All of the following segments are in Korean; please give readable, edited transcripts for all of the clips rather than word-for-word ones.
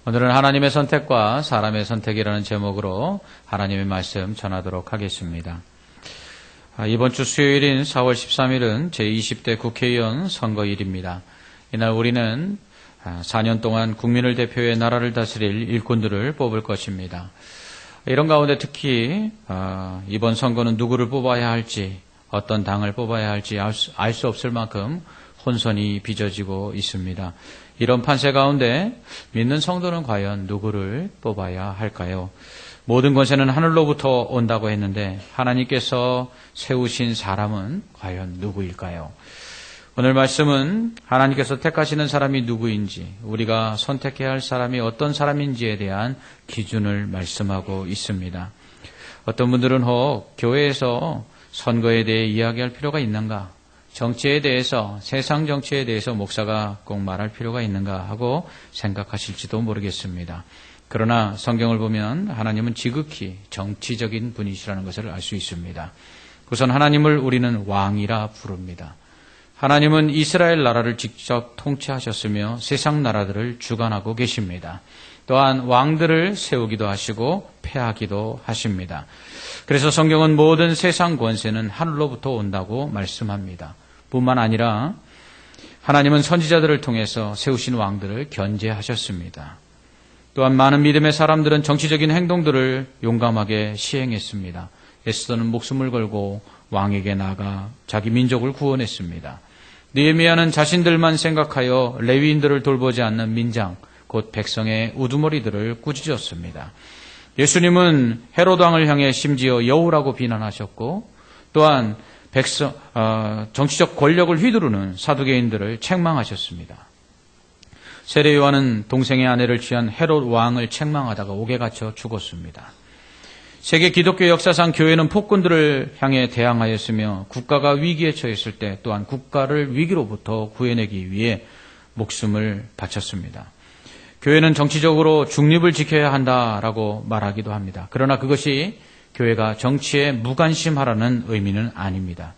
오늘은 하나님의 선택과 사람의 선택이라는 제목으로 하나님의 말씀 전하도록 하겠습니다. 이번 주 수요일인 4월 13일은 제20대 국회의원 선거일입니다. 이날 우리는 4년 동안 국민을 대표해 나라를 다스릴 일꾼들을 뽑을 것입니다. 이런 가운데 특히 이번 선거는 누구를 뽑아야 할지, 어떤 당을 뽑아야 할지 알 수 없을 만큼 혼선이 빚어지고 있습니다. 이런 판세 가운데 믿는 성도는 과연 누구를 뽑아야 할까요? 모든 권세는 하늘로부터 온다고 했는데 하나님께서 세우신 사람은 과연 누구일까요? 오늘 말씀은 하나님께서 택하시는 사람이 누구인지, 우리가 선택해야 할 사람이 어떤 사람인지에 대한 기준을 말씀하고 있습니다. 어떤 분들은 혹 교회에서 선거에 대해 이야기할 필요가 있는가? 정치에 대해서, 세상 정치에 대해서 목사가 꼭 말할 필요가 있는가 하고 생각하실지도 모르겠습니다. 그러나 성경을 보면 하나님은 지극히 정치적인 분이시라는 것을 알 수 있습니다. 우선 하나님을 우리는 왕이라 부릅니다. 하나님은 이스라엘 나라를 직접 통치하셨으며 세상 나라들을 주관하고 계십니다. 또한 왕들을 세우기도 하시고 폐하기도 하십니다. 그래서 성경은 모든 세상 권세는 하늘로부터 온다고 말씀합니다. 뿐만 아니라 하나님은 선지자들을 통해서 세우신 왕들을 견제하셨습니다. 또한 많은 믿음의 사람들은 정치적인 행동들을 용감하게 시행했습니다. 에스더는 목숨을 걸고 왕에게 나가 자기 민족을 구원했습니다. 느헤미야는 자신들만 생각하여 레위인들을 돌보지 않는 민장, 곧 백성의 우두머리들을 꾸짖었습니다. 예수님은 헤롯 왕을 향해 심지어 여우라고 비난하셨고, 또한 정치적 권력을 휘두르는 사두개인들을 책망하셨습니다. 세례 요한은 동생의 아내를 취한 헤롯 왕을 책망하다가 옥에 갇혀 죽었습니다. 세계 기독교 역사상 교회는 폭군들을 향해 대항하였으며 국가가 위기에 처했을 때 또한 국가를 위기로부터 구해내기 위해 목숨을 바쳤습니다. 교회는 정치적으로 중립을 지켜야 한다라고 말하기도 합니다. 그러나 그것이 교회가 정치에 무관심하라는 의미는 아닙니다.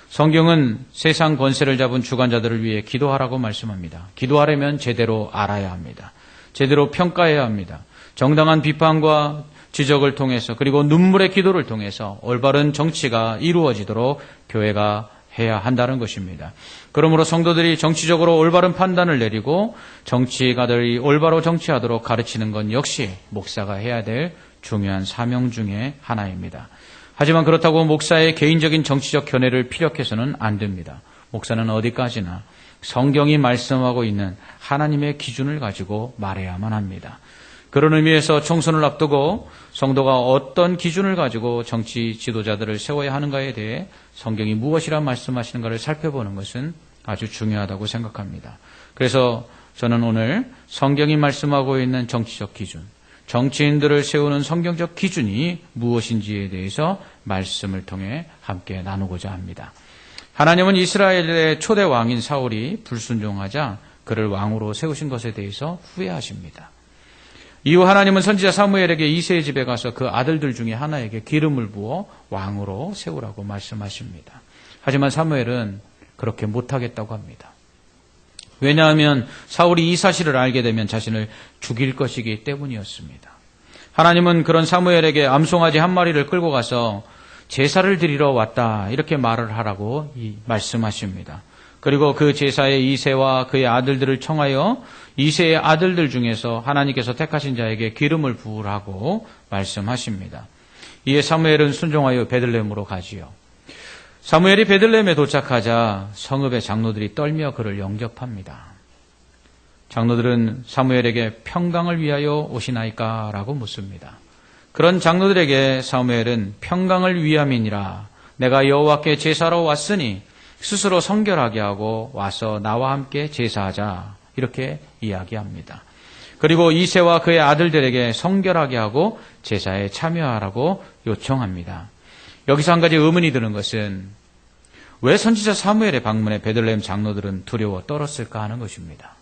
성경은 세상 권세를 잡은 주관자들을 위해 기도하라고 말씀합니다. 기도하려면 제대로 알아야 합니다. 제대로 평가해야 합니다. 정당한 비판과 지적을 통해서, 그리고 눈물의 기도를 통해서 올바른 정치가 이루어지도록 교회가 해야 한다는 것입니다. 그러므로 성도들이 정치적으로 올바른 판단을 내리고 정치가들이 올바로 정치하도록 가르치는 건 역시 목사가 해야 될 중요한 사명 중에 하나입니다. 하지만 그렇다고 목사의 개인적인 정치적 견해를 피력해서는 안 됩니다. 목사는 어디까지나 성경이 말씀하고 있는 하나님의 기준을 가지고 말해야만 합니다. 그런 의미에서 총선을 앞두고 성도가 어떤 기준을 가지고 정치 지도자들을 세워야 하는가에 대해 성경이 무엇이라 말씀하시는가를 살펴보는 것은 아주 중요하다고 생각합니다. 그래서 저는 오늘 성경이 말씀하고 있는 정치적 기준, 정치인들을 세우는 성경적 기준이 무엇인지에 대해서 말씀을 통해 함께 나누고자 합니다. 하나님은 이스라엘의 초대 왕인 사울이 불순종하자 그를 왕으로 세우신 것에 대해서 후회하십니다. 이후 하나님은 선지자 사무엘에게 이새의 집에 가서 그 아들들 중에 하나에게 기름을 부어 왕으로 세우라고 말씀하십니다. 하지만 사무엘은 그렇게 못하겠다고 합니다. 왜냐하면 사울이 이 사실을 알게 되면 자신을 죽일 것이기 때문이었습니다. 하나님은 그런 사무엘에게 암송아지 한 마리를 끌고 가서 제사를 드리러 왔다, 이렇게 말을 하라고 말씀하십니다. 그리고 그 제사에 이새와 그의 아들들을 청하여 이새의 아들들 중에서 하나님께서 택하신 자에게 기름을 부으라고 말씀하십니다. 이에 사무엘은 순종하여 베들레헴으로 가지요. 사무엘이 베들레헴에 도착하자 성읍의 장로들이 떨며 그를 영접합니다. 장로들은 사무엘에게 평강을 위하여 오시나이까? 라고 묻습니다. 그런 장로들에게 사무엘은 평강을 위함이니라, 내가 여호와께 제사로 왔으니 스스로 성결하게 하고 와서 나와 함께 제사하자, 이렇게 이야기합니다. 그리고 이새와 그의 아들들에게 성결하게 하고 제사에 참여하라고 요청합니다. 여기서 한 가지 의문이 드는 것은 왜 선지자 사무엘의 방문에 베들레헴 장로들은 두려워 떨었을까 하는 것입니다.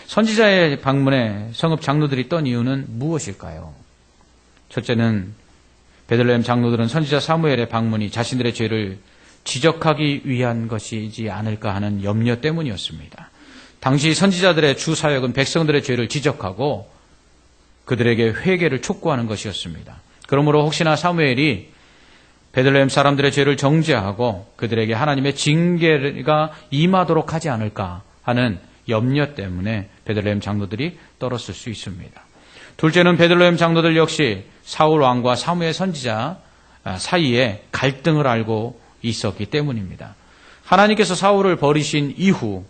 선지자의 방문에 성읍 장로들이 떤 이유는 무엇일까요? 첫째는 베들레헴 장로들은 선지자 사무엘의 방문이 자신들의 죄를 지적하기 위한 것이지 않을까 하는 염려 때문이었습니다. 당시 선지자들의 주 사역은 백성들의 죄를 지적하고 그들에게 회개를 촉구하는 것이었습니다. 그러므로 혹시나 사무엘이 베들레헴 사람들의 죄를 정죄하고 그들에게 하나님의 징계가 임하도록 하지 않을까 하는 염려 때문에 베들레헴 장로들이 떨었을 수 있습니다. 둘째는 베들레헴 장로들 역시 사울 왕과 사무엘 선지자 사이에 갈등을 알고 있었기 때문입니다. 하나님께서 사울을 버리신 이후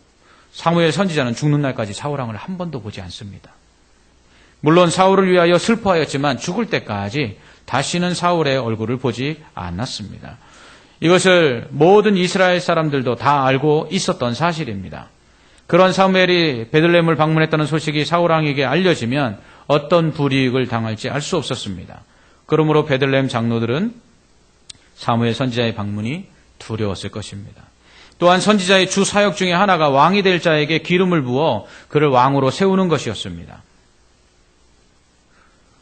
사무엘 선지자는 죽는 날까지 사울 왕을 한 번도 보지 않습니다. 물론 사울을 위하여 슬퍼하였지만 죽을 때까지 다시는 사울의 얼굴을 보지 않았습니다. 이것을 모든 이스라엘 사람들도 다 알고 있었던 사실입니다. 그런 사무엘이 베들레헴을 방문했다는 소식이 사울 왕에게 알려지면 어떤 불이익을 당할지 알 수 없었습니다. 그러므로 베들레헴 장로들은 사무엘 선지자의 방문이 두려웠을 것입니다. 또한 선지자의 주 사역 중에 하나가 왕이 될 자에게 기름을 부어 그를 왕으로 세우는 것이었습니다.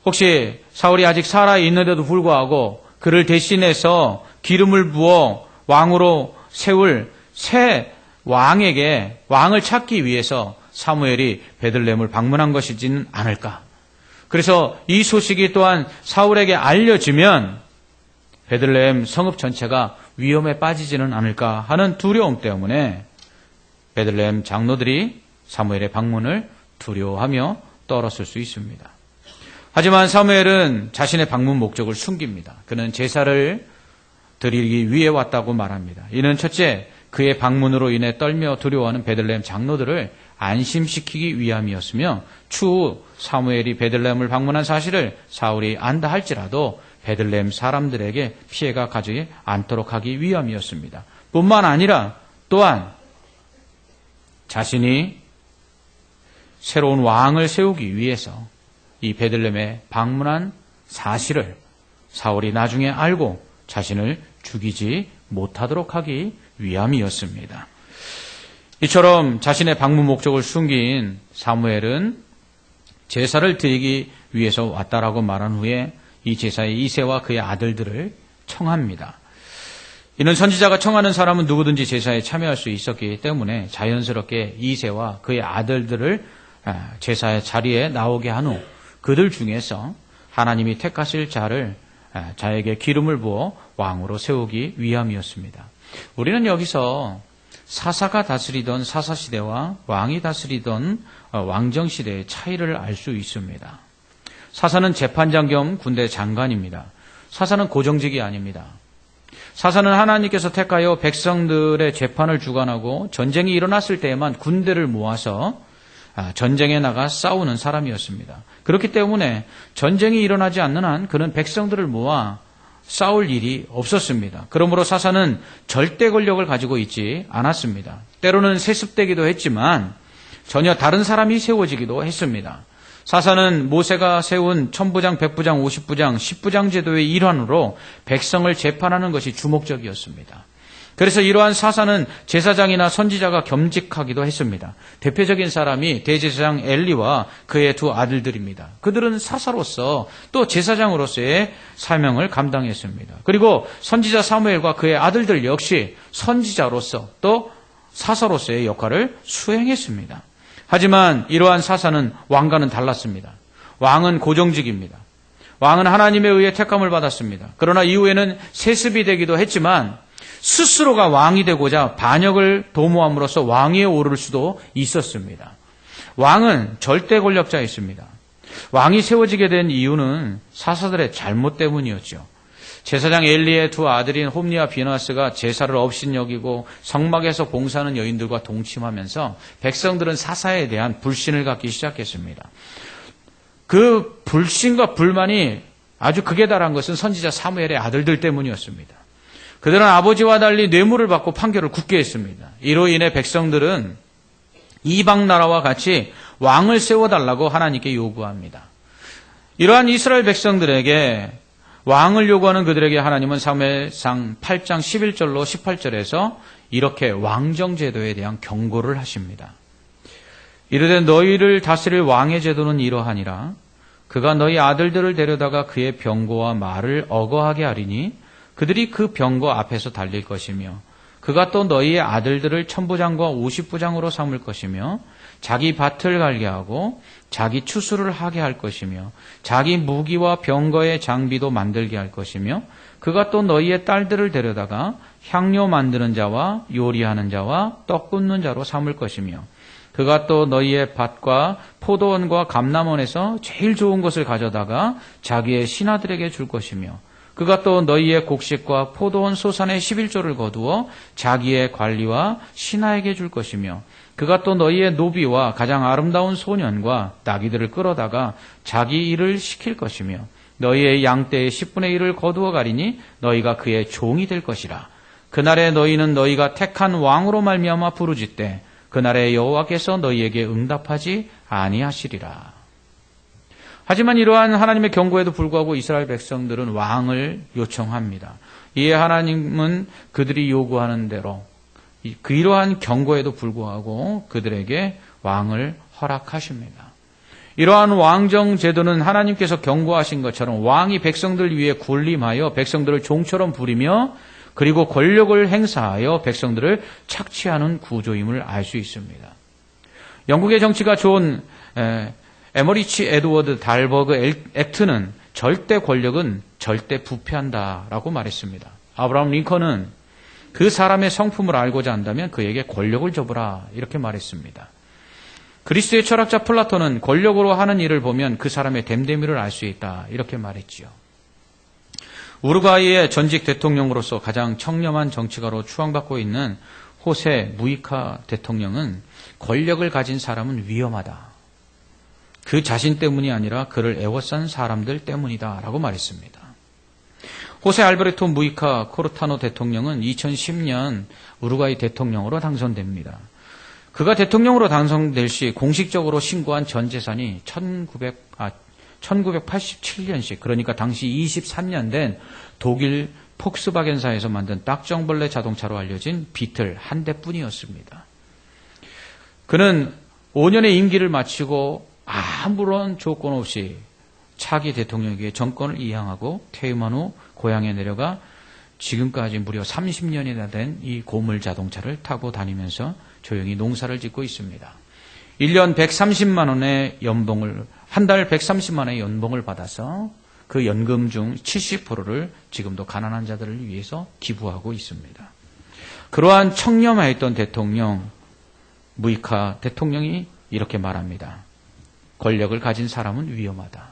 혹시 사울이 아직 살아있는데도 불구하고 그를 대신해서 기름을 부어 왕으로 세울 새 왕에게 왕을 찾기 위해서 사무엘이 베들레헴을 방문한 것이지는 않을까. 그래서 이 소식이 또한 사울에게 알려지면 베들레헴 성읍 전체가 위험에 빠지지는 않을까 하는 두려움 때문에 베들레헴 장로들이 사무엘의 방문을 두려워하며 떨었을 수 있습니다. 하지만 사무엘은 자신의 방문 목적을 숨깁니다. 그는 제사를 드리기 위해 왔다고 말합니다. 이는 첫째, 그의 방문으로 인해 떨며 두려워하는 베들레헴 장로들을 안심시키기 위함이었으며 추후 사무엘이 베들레헴을 방문한 사실을 사울이 안다 할지라도 베들레헴 사람들에게 피해가 가지 않도록 하기 위함이었습니다. 뿐만 아니라 또한 자신이 새로운 왕을 세우기 위해서 이 베들레헴에 방문한 사실을 사울이 나중에 알고 자신을 죽이지 못하도록 하기 위함이었습니다. 이처럼 자신의 방문 목적을 숨긴 사무엘은 제사를 드리기 위해서 왔다라고 말한 후에 이 제사의 이새와 그의 아들들을 청합니다. 이는 선지자가 청하는 사람은 누구든지 제사에 참여할 수 있었기 때문에 자연스럽게 이새와 그의 아들들을 제사의 자리에 나오게 한 후 그들 중에서 하나님이 택하실 자에게 기름을 부어 왕으로 세우기 위함이었습니다. 우리는 여기서 사사가 다스리던 사사시대와 왕이 다스리던 왕정시대의 차이를 알 수 있습니다. 사사는 재판장 겸 군대 장관입니다. 사사는 고정직이 아닙니다. 사사는 하나님께서 택하여 백성들의 재판을 주관하고 전쟁이 일어났을 때에만 군대를 모아서 전쟁에 나가 싸우는 사람이었습니다. 그렇기 때문에 전쟁이 일어나지 않는 한 그는 백성들을 모아 싸울 일이 없었습니다. 그러므로 사사는 절대 권력을 가지고 있지 않았습니다. 때로는 세습되기도 했지만 전혀 다른 사람이 세워지기도 했습니다. 사사는 모세가 세운 천부장, 백부장, 50부장, 10부장 제도의 일환으로 백성을 재판하는 것이 주목적이었습니다. 그래서 이러한 사사는 제사장이나 선지자가 겸직하기도 했습니다. 대표적인 사람이 대제사장 엘리와 그의 두 아들들입니다. 그들은 사사로서 또 제사장으로서의 사명을 감당했습니다. 그리고 선지자 사무엘과 그의 아들들 역시 선지자로서 또 사사로서의 역할을 수행했습니다. 하지만 이러한 사사는 왕과는 달랐습니다. 왕은 고정직입니다. 왕은 하나님에 의해 택함을 받았습니다. 그러나 이후에는 세습이 되기도 했지만 스스로가 왕이 되고자 반역을 도모함으로써 왕위에 오를 수도 있었습니다. 왕은 절대 권력자였습니다. 왕이 세워지게 된 이유는 사사들의 잘못 때문이었죠. 제사장 엘리의 두 아들인 홈리와 비나스가 제사를 업신여기고 성막에서 봉사하는 여인들과 동침하면서 백성들은 사사에 대한 불신을 갖기 시작했습니다. 그 불신과 불만이 아주 극에 달한 것은 선지자 사무엘의 아들들 때문이었습니다. 그들은 아버지와 달리 뇌물을 받고 판결을 굳게 했습니다. 이로 인해 백성들은 이방 나라와 같이 왕을 세워달라고 하나님께 요구합니다. 이러한 이스라엘 백성들에게 왕을 요구하는 그들에게 하나님은 사무엘상 8장 11절로 18절에서 이렇게 왕정제도에 대한 경고를 하십니다. 이르되 너희를 다스릴 왕의 제도는 이러하니라. 그가 너희 아들들을 데려다가 그의 병거와 말을 어거하게 하리니 그들이 그 병거 앞에서 달릴 것이며 그가 또 너희의 아들들을 천부장과 오십부장으로 삼을 것이며 자기 밭을 갈게 하고 자기 추수를 하게 할 것이며 자기 무기와 병거의 장비도 만들게 할 것이며 그가 또 너희의 딸들을 데려다가 향료 만드는 자와 요리하는 자와 떡 굽는 자로 삼을 것이며 그가 또 너희의 밭과 포도원과 감람원에서 제일 좋은 것을 가져다가 자기의 신하들에게 줄 것이며 그가 또 너희의 곡식과 포도원 소산의 11조를 거두어 자기의 관리와 신하에게 줄 것이며 그가 또 너희의 노비와 가장 아름다운 소년과 나귀들을 끌어다가 자기 일을 시킬 것이며 너희의 양떼의 10분의 1을 거두어 가리니 너희가 그의 종이 될 것이라. 그날에 너희는 너희가 택한 왕으로 말미암아 부르짖되 그날에 여호와께서 너희에게 응답하지 아니하시리라. 하지만 이러한 하나님의 경고에도 불구하고 이스라엘 백성들은 왕을 요청합니다. 이에 하나님은 그들이 요구하는 대로 이러한 경고에도 불구하고 그들에게 왕을 허락하십니다. 이러한 왕정 제도는 하나님께서 경고하신 것처럼 왕이 백성들 위에 군림하여 백성들을 종처럼 부리며 그리고 권력을 행사하여 백성들을 착취하는 구조임을 알 수 있습니다. 영국의 정치가 존 에머리치 에드워드 달버그 액트는 절대 권력은 절대 부패한다라고 말했습니다. 아브라함 링컨은 그 사람의 성품을 알고자 한다면 그에게 권력을 줘보라 이렇게 말했습니다. 그리스의 철학자 플라톤은 권력으로 하는 일을 보면 그 사람의 됨됨이를 알 수 있다 이렇게 말했지요. 우루과이의 전직 대통령으로서 가장 청렴한 정치가로 추앙받고 있는 호세 무이카 대통령은 권력을 가진 사람은 위험하다. 그 자신 때문이 아니라 그를 애워싼 사람들 때문이다 라고 말했습니다. 호세 알베르토 무이카 코르타노 대통령은 2010년 우루과이 대통령으로 당선됩니다. 그가 대통령으로 당선될 시 공식적으로 신고한 전 재산이 1987년식 그러니까 당시 23년 된 독일 폭스바겐사에서 만든 딱정벌레 자동차로 알려진 비틀 한 대뿐이었습니다. 그는 5년의 임기를 마치고 아무런 조건 없이 차기 대통령에게 정권을 이양하고 퇴임한 후 고향에 내려가 지금까지 무려 30년이나 된 이 고물 자동차를 타고 다니면서 조용히 농사를 짓고 있습니다. 1년 130만 원의 연봉을 한 달 130만 원의 연봉을 받아서 그 연금 중 70%를 지금도 가난한 자들을 위해서 기부하고 있습니다. 그러한 청렴하였던 대통령 무이카 대통령이 이렇게 말합니다. 권력을 가진 사람은 위험하다.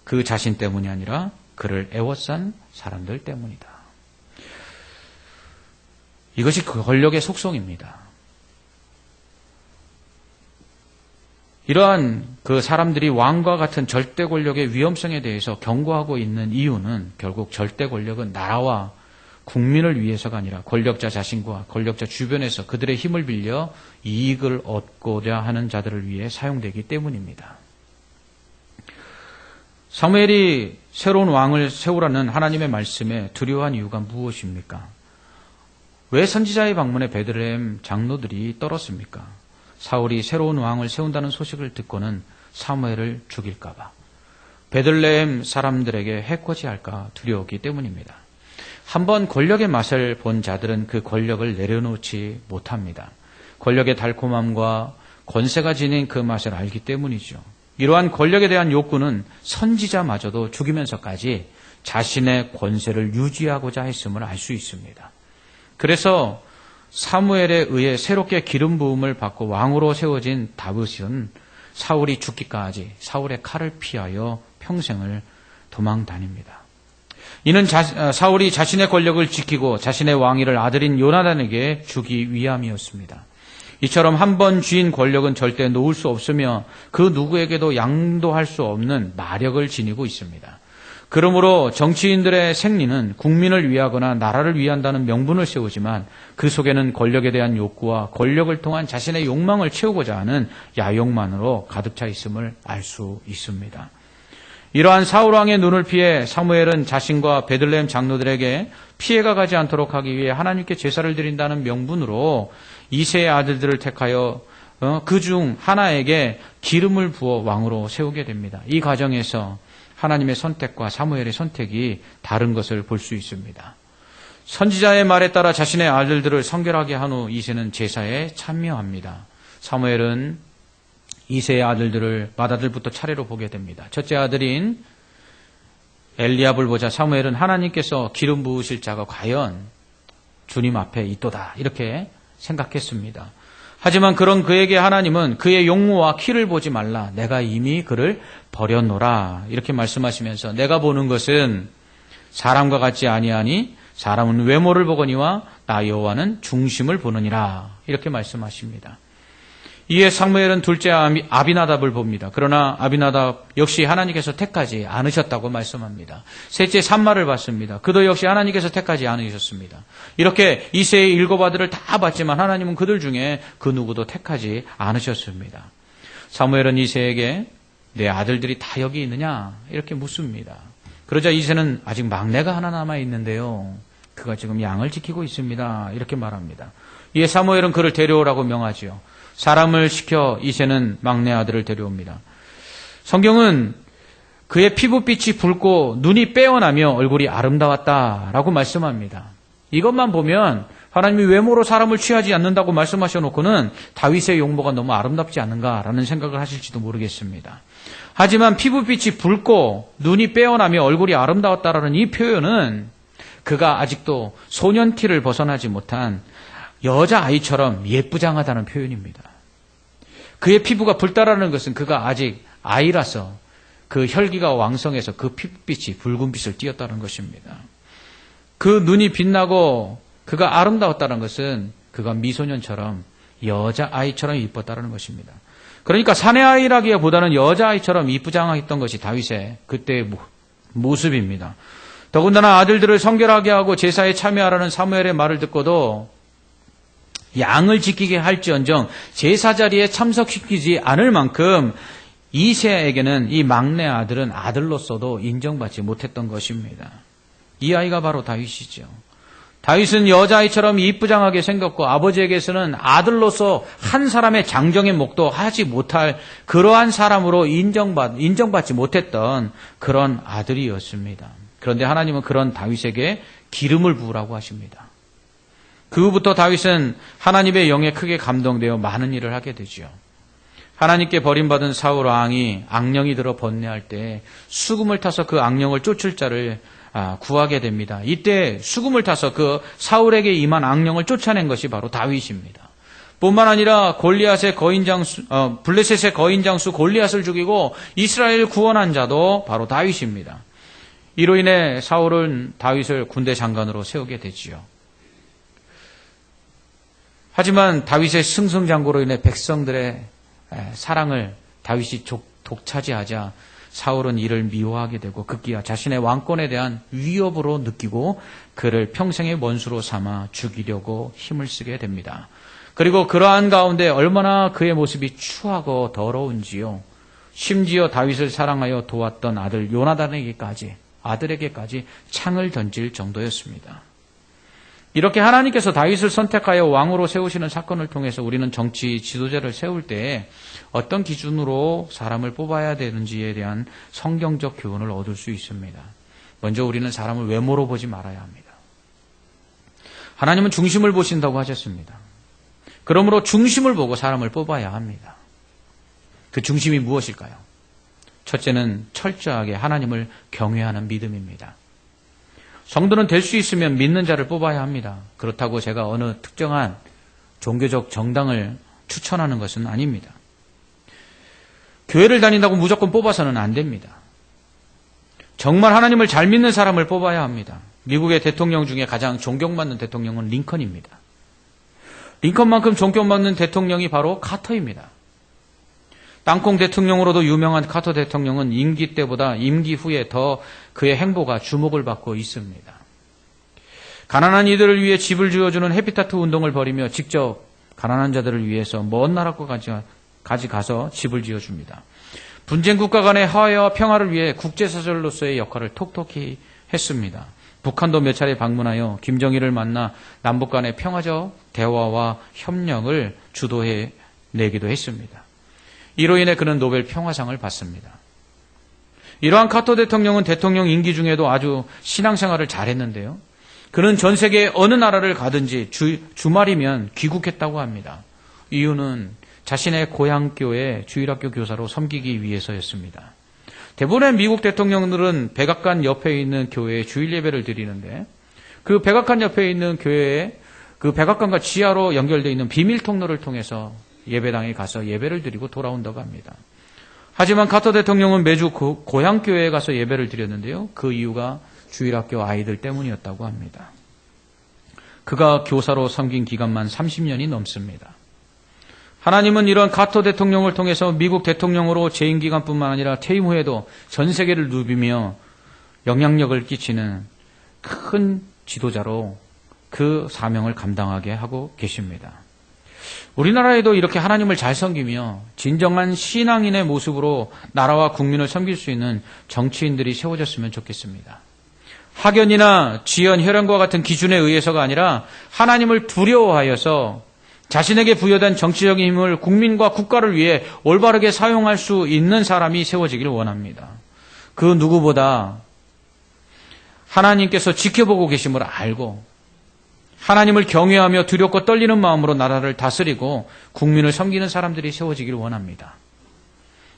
그 자신 때문이 아니라 그를 애워싼 사람들 때문이다. 이것이 그 권력의 속성입니다. 이러한 그 사람들이 왕과 같은 절대 권력의 위험성에 대해서 경고하고 있는 이유는 결국 절대 권력은 나라와 국민을 위해서가 아니라 권력자 자신과 권력자 주변에서 그들의 힘을 빌려 이익을 얻고자 하는 자들을 위해 사용되기 때문입니다. 사무엘이 새로운 왕을 세우라는 하나님의 말씀에 두려워한 이유가 무엇입니까? 왜 선지자의 방문에 베들레헴 장로들이 떨었습니까? 사울이 새로운 왕을 세운다는 소식을 듣고는 사무엘을 죽일까 봐 베들레헴 사람들에게 해코지할까 두려웠기 때문입니다. 한번 권력의 맛을 본 자들은 그 권력을 내려놓지 못합니다. 권력의 달콤함과 권세가 지닌 그 맛을 알기 때문이죠. 이러한 권력에 대한 욕구는 선지자마저도 죽이면서까지 자신의 권세를 유지하고자 했음을 알 수 있습니다. 그래서 사무엘에 의해 새롭게 기름 부음을 받고 왕으로 세워진 다윗은 사울이 죽기까지 사울의 칼을 피하여 평생을 도망 다닙니다. 이는 사울이 자신의 권력을 지키고 자신의 왕위를 아들인 요나단에게 주기 위함이었습니다. 이처럼 한 번 쥐인 권력은 절대 놓을 수 없으며 그 누구에게도 양도할 수 없는 마력을 지니고 있습니다. 그러므로 정치인들의 생리는 국민을 위하거나 나라를 위한다는 명분을 세우지만 그 속에는 권력에 대한 욕구와 권력을 통한 자신의 욕망을 채우고자 하는 야욕만으로 가득 차 있음을 알 수 있습니다. 이러한 사울왕의 눈을 피해 사무엘은 자신과 베들레헴 장로들에게 피해가 가지 않도록 하기 위해 하나님께 제사를 드린다는 명분으로 이세의 아들들을 택하여 그중 하나에게 기름을 부어 왕으로 세우게 됩니다. 이 과정에서 하나님의 선택과 사무엘의 선택이 다른 것을 볼 수 있습니다. 선지자의 말에 따라 자신의 아들들을 성결하게 한 후 이새는 제사에 참여합니다. 사무엘은 이새의 아들들을 맏아들부터 차례로 보게 됩니다. 첫째 아들인 엘리압을 보자 사무엘은 하나님께서 기름 부으실 자가 과연 주님 앞에 있도다 이렇게 생각했습니다. 하지만 그런 그에게 하나님은 그의 용모와 키를 보지 말라. 내가 이미 그를 버렸노라. 이렇게 말씀하시면서 내가 보는 것은 사람과 같지 아니하니 사람은 외모를 보거니와 나 여호와는 중심을 보느니라. 이렇게 말씀하십니다. 이에 사무엘은 둘째 아비나답을 봅니다. 그러나 아비나답 역시 하나님께서 택하지 않으셨다고 말씀합니다. 셋째 삼마를 봤습니다. 그도 역시 하나님께서 택하지 않으셨습니다. 이렇게 이새의 7 아들을 다 봤지만 하나님은 그들 중에 그 누구도 택하지 않으셨습니다. 사무엘은 이새에게 내 아들들이 다 여기 있느냐 이렇게 묻습니다. 그러자 이새는 아직 막내가 하나 남아있는데요. 그가 지금 양을 지키고 있습니다. 이렇게 말합니다. 이에 사무엘은 그를 데려오라고 명하지요. 사람을 시켜 이새는 막내 아들을 데려옵니다. 성경은 그의 피부빛이 붉고 눈이 빼어나며 얼굴이 아름다웠다라고 말씀합니다. 이것만 보면 하나님이 외모로 사람을 취하지 않는다고 말씀하셔놓고는 다윗의 용모가 너무 아름답지 않은가라는 생각을 하실지도 모르겠습니다. 하지만 피부빛이 붉고 눈이 빼어나며 얼굴이 아름다웠다라는 이 표현은 그가 아직도 소년티를 벗어나지 못한 여자아이처럼 예쁘장하다는 표현입니다. 그의 피부가 붉다라는 것은 그가 아직 아이라서 그 혈기가 왕성해서 그 피부빛이 붉은 빛을 띠었다는 것입니다. 그 눈이 빛나고 그가 아름다웠다는 것은 그가 미소년처럼 여자아이처럼 이뻤다는 것입니다. 그러니까 사내아이라기보다는 여자아이처럼 이쁘장했던 것이 다윗의 그때의 모습입니다. 더군다나 아들들을 성결하게 하고 제사에 참여하라는 사무엘의 말을 듣고도 양을 지키게 할지언정 제사 자리에 참석시키지 않을 만큼 이새에게는 이 막내 아들은 아들로서도 인정받지 못했던 것입니다. 이 아이가 바로 다윗이죠. 다윗은 여자아이처럼 이쁘장하게 생겼고 아버지에게서는 아들로서 한 사람의 장정의 목도 하지 못할 그러한 사람으로 인정받지 못했던 그런 아들이었습니다. 그런데 하나님은 그런 다윗에게 기름을 부으라고 하십니다. 그 후부터 다윗은 하나님의 영에 크게 감동되어 많은 일을 하게 되죠. 하나님께 버림받은 사울 왕이 악령이 들어 번뇌할 때 수금을 타서 그 악령을 쫓을 자를 구하게 됩니다. 이때 수금을 타서 그 사울에게 임한 악령을 쫓아낸 것이 바로 다윗입니다. 뿐만 아니라 블레셋의 거인 장수 골리앗을 죽이고 이스라엘을 구원한 자도 바로 다윗입니다. 이로 인해 사울은 다윗을 군대 장관으로 세우게 되지요. 하지만 다윗의 승승장구로 인해 백성들의 사랑을 다윗이 독차지하자 사울은 이를 미워하게 되고 급기야 자신의 왕권에 대한 위협으로 느끼고 그를 평생의 원수로 삼아 죽이려고 힘을 쓰게 됩니다. 그리고 그러한 가운데 얼마나 그의 모습이 추하고 더러운지요. 심지어 다윗을 사랑하여 도왔던 아들 아들에게까지 창을 던질 정도였습니다. 이렇게 하나님께서 다윗을 선택하여 왕으로 세우시는 사건을 통해서 우리는 정치 지도자를 세울 때 어떤 기준으로 사람을 뽑아야 되는지에 대한 성경적 교훈을 얻을 수 있습니다. 먼저 우리는 사람을 외모로 보지 말아야 합니다. 하나님은 중심을 보신다고 하셨습니다. 그러므로 중심을 보고 사람을 뽑아야 합니다. 그 중심이 무엇일까요? 첫째는 철저하게 하나님을 경외하는 믿음입니다. 성도는 될 수 있으면 믿는 자를 뽑아야 합니다. 그렇다고 제가 어느 특정한 종교적 정당을 추천하는 것은 아닙니다. 교회를 다닌다고 무조건 뽑아서는 안 됩니다. 정말 하나님을 잘 믿는 사람을 뽑아야 합니다. 미국의 대통령 중에 가장 존경받는 대통령은 링컨입니다. 링컨만큼 존경받는 대통령이 바로 카터입니다. 땅콩 대통령으로도 유명한 카터 대통령은 임기 때보다 임기 후에 더 그의 행보가 주목을 받고 있습니다. 가난한 이들을 위해 집을 지어주는 해피타트 운동을 벌이며 직접 가난한 자들을 위해서 먼 나라까지 가서 집을 지어줍니다. 분쟁 국가 간의 화해와 평화를 위해 국제사절로서의 역할을 톡톡히 했습니다. 북한도 몇 차례 방문하여 김정일을 만나 남북 간의 평화적 대화와 협력을 주도해 내기도 했습니다. 이로 인해 그는 노벨 평화상을 받습니다. 이러한 카터 대통령은 대통령 임기 중에도 아주 신앙생활을 잘했는데요. 그는 전 세계 어느 나라를 가든지 주말이면 귀국했다고 합니다. 이유는 자신의 고향교회 주일학교 교사로 섬기기 위해서였습니다. 대부분의 미국 대통령들은 백악관 옆에 있는 교회에 주일 예배를 드리는데 그 백악관 옆에 있는 교회에 그 백악관과 지하로 연결되어 있는 비밀 통로를 통해서 예배당에 가서 예배를 드리고 돌아온다고 합니다. 하지만 카터 대통령은 매주 고향교회에 가서 예배를 드렸는데요. 그 이유가 주일학교 아이들 때문이었다고 합니다. 그가 교사로 섬긴 기간만 30년이 넘습니다. 하나님은 이런 카터 대통령을 통해서 미국 대통령으로 재임 기간뿐만 아니라 퇴임 후에도 전 세계를 누비며 영향력을 끼치는 큰 지도자로 그 사명을 감당하게 하고 계십니다. 우리나라에도 이렇게 하나님을 잘 섬기며 진정한 신앙인의 모습으로 나라와 국민을 섬길 수 있는 정치인들이 세워졌으면 좋겠습니다. 학연이나 지연, 혈연과 같은 기준에 의해서가 아니라 하나님을 두려워하여서 자신에게 부여된 정치적인 힘을 국민과 국가를 위해 올바르게 사용할 수 있는 사람이 세워지기를 원합니다. 그 누구보다 하나님께서 지켜보고 계심을 알고 하나님을 경외하며 두렵고 떨리는 마음으로 나라를 다스리고 국민을 섬기는 사람들이 세워지기를 원합니다.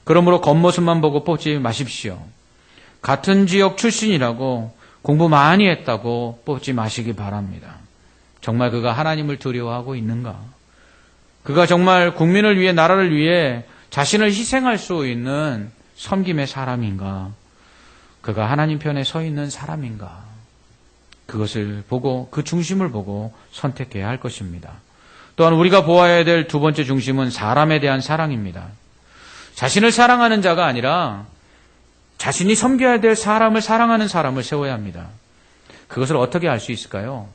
그러므로 겉모습만 보고 뽑지 마십시오. 같은 지역 출신이라고 공부 많이 했다고 뽑지 마시기 바랍니다. 정말 그가 하나님을 두려워하고 있는가? 그가 정말 국민을 위해 나라를 위해 자신을 희생할 수 있는 섬김의 사람인가? 그가 하나님 편에 서 있는 사람인가? 그것을 보고 그 중심을 보고 선택해야 할 것입니다. 또한 우리가 보아야 될 두 번째 중심은 사람에 대한 사랑입니다. 자신을 사랑하는 자가 아니라 자신이 섬겨야 될 사람을 사랑하는 사람을 세워야 합니다. 그것을 어떻게 알 수 있을까요?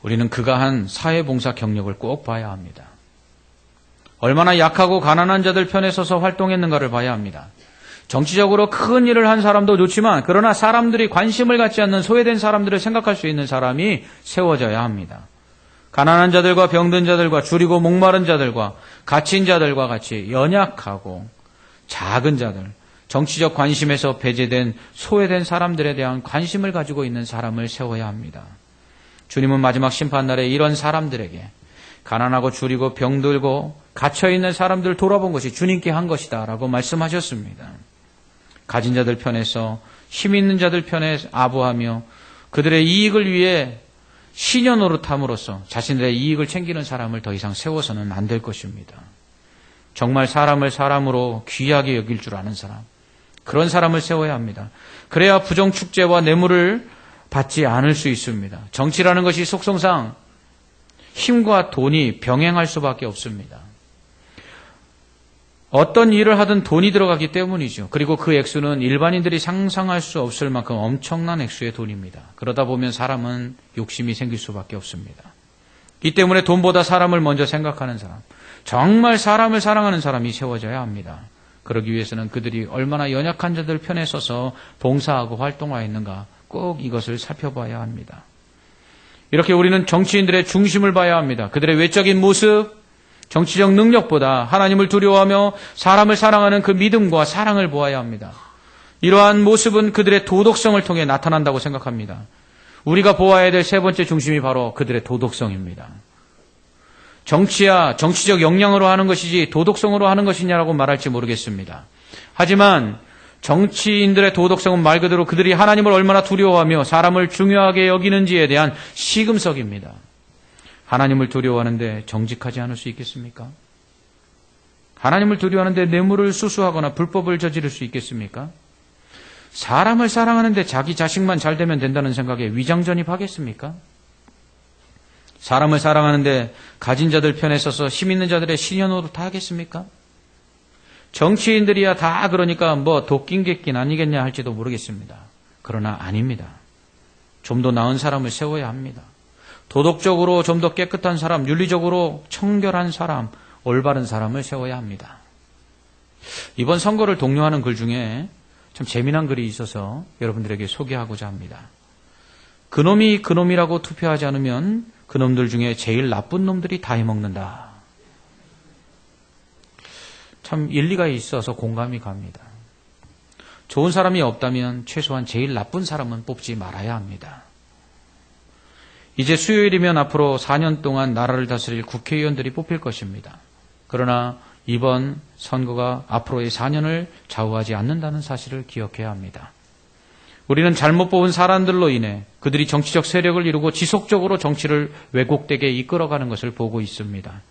우리는 그가 한 사회봉사 경력을 꼭 봐야 합니다. 얼마나 약하고 가난한 자들 편에 서서 활동했는가를 봐야 합니다. 정치적으로 큰 일을 한 사람도 좋지만 그러나 사람들이 관심을 갖지 않는 소외된 사람들을 생각할 수 있는 사람이 세워져야 합니다. 가난한 자들과 병든 자들과 줄이고 목마른 자들과 갇힌 자들과 같이 연약하고 작은 자들, 정치적 관심에서 배제된 소외된 사람들에 대한 관심을 가지고 있는 사람을 세워야 합니다. 주님은 마지막 심판날에 이런 사람들에게 가난하고 줄이고 병들고 갇혀있는 사람들을 돌아본 것이 주님께 한 것이다 라고 말씀하셨습니다. 가진 자들 편에서 힘 있는 자들 편에 아부하며 그들의 이익을 위해 신여 노릇함으로써 자신들의 이익을 챙기는 사람을 더 이상 세워서는 안 될 것입니다. 정말 사람을 사람으로 귀하게 여길 줄 아는 사람, 그런 사람을 세워야 합니다. 그래야 부정축제와 뇌물을 받지 않을 수 있습니다. 정치라는 것이 속성상 힘과 돈이 병행할 수밖에 없습니다. 어떤 일을 하든 돈이 들어가기 때문이죠. 그리고 그 액수는 일반인들이 상상할 수 없을 만큼 엄청난 액수의 돈입니다. 그러다 보면 사람은 욕심이 생길 수밖에 없습니다. 이 때문에 돈보다 사람을 먼저 생각하는 사람, 정말 사람을 사랑하는 사람이 세워져야 합니다. 그러기 위해서는 그들이 얼마나 연약한 자들 편에 서서 봉사하고 활동하였는가 꼭 이것을 살펴봐야 합니다. 이렇게 우리는 정치인들의 중심을 봐야 합니다. 그들의 외적인 모습, 정치적 능력보다 하나님을 두려워하며 사람을 사랑하는 그 믿음과 사랑을 보아야 합니다. 이러한 모습은 그들의 도덕성을 통해 나타난다고 생각합니다. 우리가 보아야 될 세 번째 중심이 바로 그들의 도덕성입니다. 정치야 정치적 역량으로 하는 것이지 도덕성으로 하는 것이냐라고 말할지 모르겠습니다. 하지만 정치인들의 도덕성은 말 그대로 그들이 하나님을 얼마나 두려워하며 사람을 중요하게 여기는지에 대한 시금석입니다. 하나님을 두려워하는데 정직하지 않을 수 있겠습니까? 하나님을 두려워하는데 뇌물을 수수하거나 불법을 저지를 수 있겠습니까? 사람을 사랑하는데 자기 자식만 잘 되면 된다는 생각에 위장전입하겠습니까? 사람을 사랑하는데 가진 자들 편에 서서 힘 있는 자들의 신여 노릇 하겠습니까? 정치인들이야 다 그러니까 뭐 도끼겠긴 아니겠냐 할지도 모르겠습니다. 그러나 아닙니다. 좀 더 나은 사람을 세워야 합니다. 도덕적으로 좀 더 깨끗한 사람, 윤리적으로 청결한 사람, 올바른 사람을 세워야 합니다. 이번 선거를 독려하는 글 중에 참 재미난 글이 있어서 여러분들에게 소개하고자 합니다. 그놈이 그놈이라고 투표하지 않으면 그놈들 중에 제일 나쁜 놈들이 다 해먹는다. 참 일리가 있어서 공감이 갑니다. 좋은 사람이 없다면 최소한 제일 나쁜 사람은 뽑지 말아야 합니다. 이제 수요일이면 앞으로 4년 동안 나라를 다스릴 국회의원들이 뽑힐 것입니다. 그러나 이번 선거가 앞으로의 4년을 좌우하지 않는다는 사실을 기억해야 합니다. 우리는 잘못 뽑은 사람들로 인해 그들이 정치적 세력을 이루고 지속적으로 정치를 왜곡되게 이끌어가는 것을 보고 있습니다.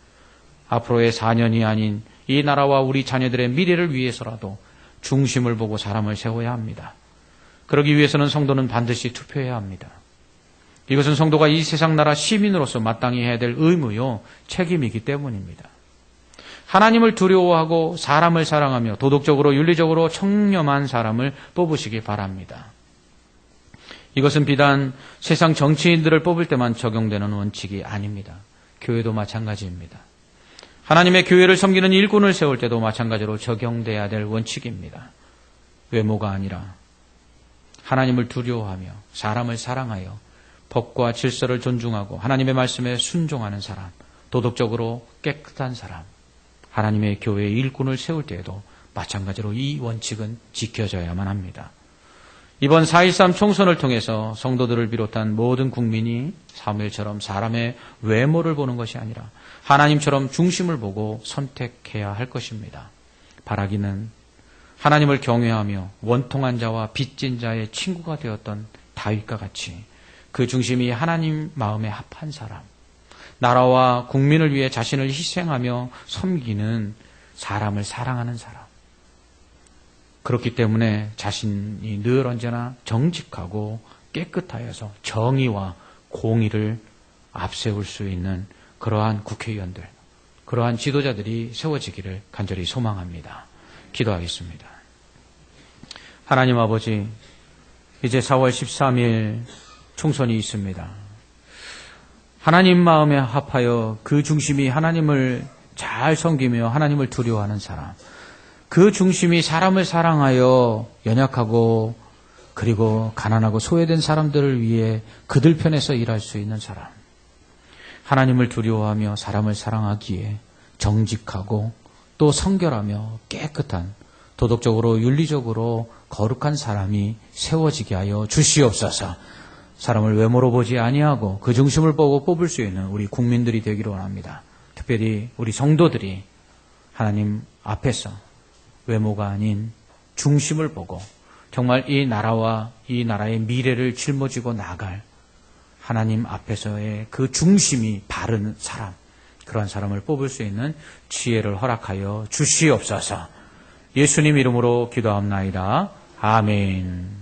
앞으로의 4년이 아닌 이 나라와 우리 자녀들의 미래를 위해서라도 중심을 보고 사람을 세워야 합니다. 그러기 위해서는 성도는 반드시 투표해야 합니다. 이것은 성도가 이 세상 나라 시민으로서 마땅히 해야 될 의무요, 책임이기 때문입니다. 하나님을 두려워하고 사람을 사랑하며 도덕적으로 윤리적으로 청렴한 사람을 뽑으시기 바랍니다. 이것은 비단 세상 정치인들을 뽑을 때만 적용되는 원칙이 아닙니다. 교회도 마찬가지입니다. 하나님의 교회를 섬기는 일꾼을 세울 때도 마찬가지로 적용돼야 될 원칙입니다. 외모가 아니라 하나님을 두려워하며 사람을 사랑하여 법과 질서를 존중하고 하나님의 말씀에 순종하는 사람, 도덕적으로 깨끗한 사람, 하나님의 교회의 일꾼을 세울 때에도 마찬가지로 이 원칙은 지켜져야만 합니다. 이번 4.13 총선을 통해서 성도들을 비롯한 모든 국민이 사무엘처럼 사람의 외모를 보는 것이 아니라 하나님처럼 중심을 보고 선택해야 할 것입니다. 바라기는 하나님을 경외하며 원통한 자와 빚진 자의 친구가 되었던 다윗과 같이 그 중심이 하나님 마음에 합한 사람, 나라와 국민을 위해 자신을 희생하며 섬기는 사람을 사랑하는 사람. 그렇기 때문에 자신이 늘 언제나 정직하고 깨끗하여서 정의와 공의를 앞세울 수 있는 그러한 국회의원들, 그러한 지도자들이 세워지기를 간절히 소망합니다. 기도하겠습니다. 하나님 아버지, 이제 4월 13일 총선이 있습니다. 하나님 마음에 합하여 그 중심이 하나님을 잘 섬기며 하나님을 두려워하는 사람, 그 중심이 사람을 사랑하여 연약하고 그리고 가난하고 소외된 사람들을 위해 그들 편에서 일할 수 있는 사람, 하나님을 두려워하며 사람을 사랑하기에 정직하고 또 성결하며 깨끗한 도덕적으로 윤리적으로 거룩한 사람이 세워지게 하여 주시옵소서. 사람을 외모로 보지 아니하고 그 중심을 보고 뽑을 수 있는 우리 국민들이 되기를 원합니다. 특별히 우리 성도들이 하나님 앞에서 외모가 아닌 중심을 보고 정말 이 나라와 이 나라의 미래를 짊어지고 나갈 하나님 앞에서의 그 중심이 바른 사람, 그러한 사람을 뽑을 수 있는 지혜를 허락하여 주시옵소서. 예수님 이름으로 기도합나이다. 아멘.